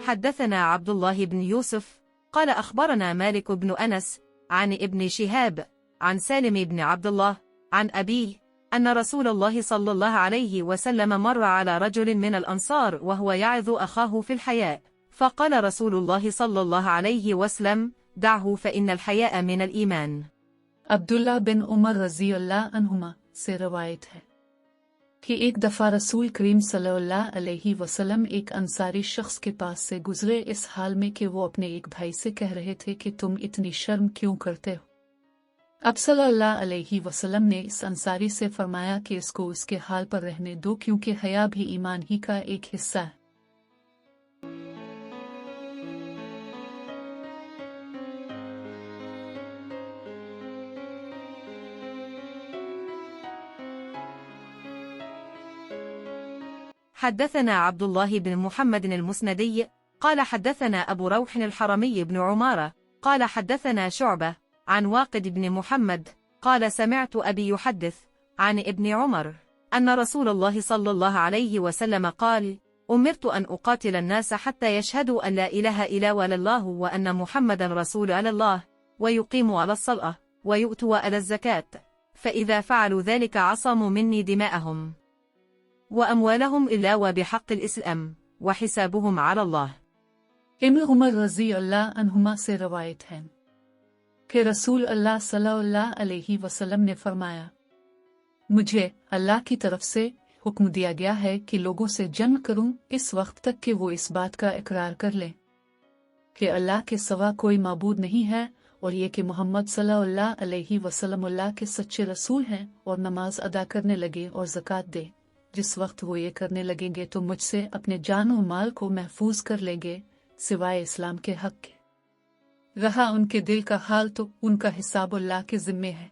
حدثنا عبد الله بن يوسف قال أخبرنا مالك بن أنس عن ابن شهاب عن سالم بن عبد الله عن أبيه أن رسول الله صلى الله عليه وسلم مر على رجل من الأنصار وهو يعظ أخاه في الحياء، فقال رسول الله صلى الله عليه وسلم: دعه فإن الحياء من الإيمان। अब्दुल्ला बिन उमर रज़ी अल्लाह अन्हुमा से रवायत है कि एक दफ़ा रसूल करीम सल्लल्लाहु अलैहि वसल्लम एक अंसारी शख्स के पास से गुजरे, इस हाल में कि वो अपने एक भाई से कह रहे थे कि तुम इतनी शर्म क्यों करते हो। अब सल्लल्लाहु अलैहि वसल्लम ने इस अंसारी से फरमाया कि इसको उसके हाल पर रहने दो, क्योंकि हया भी ईमान ही का एक हिस्सा है। حدثنا عبد الله بن محمد المسندي قال حدثنا أبو روح الحرمي بن عمارة قال حدثنا شعبة عن واقد بن محمد قال سمعت أبي يحدث عن ابن عمر أن رسول الله صلى الله عليه وسلم قال: أمرت أن أقاتل الناس حتى يشهدوا أن لا إله إلا الله وأن محمدا رسول الله ويقيموا على الصلاة ويؤتوا على الزكاة، فإذا فعلوا ذلك عصموا مني دماءهم وأموالهم إلا وبحق الإسلام وحسابهم على الله। इब्न उमर रज़ी अल्लाह अन्हुमा से रवायत है कि रसूल अल्लाह सल्लल्लाहु अलैहि वसल्लम ने फरमाया, मुझे अल्लाह की तरफ से हुक्म दिया गया है कि लोगों से जंग करूं इस वक्त तक कि वो इस बात का इकरार कर लें कि अल्लाह के सिवा कोई माबूद नहीं है, और ये कि मोहम्मद सल्लल्लाहु अलैहि वसल्लम अल्लाह के सच्चे रसूल हैं, और नमाज अदा करने लगे और ज़कात दे। जिस वक्त वो ये करने लगेंगे तो मुझसे अपने जान और माल को महफूज कर लेंगे सिवाय इस्लाम के हक के। रहा उनके दिल का हाल तो उनका हिसाब अल्लाह के ज़िम्मे है।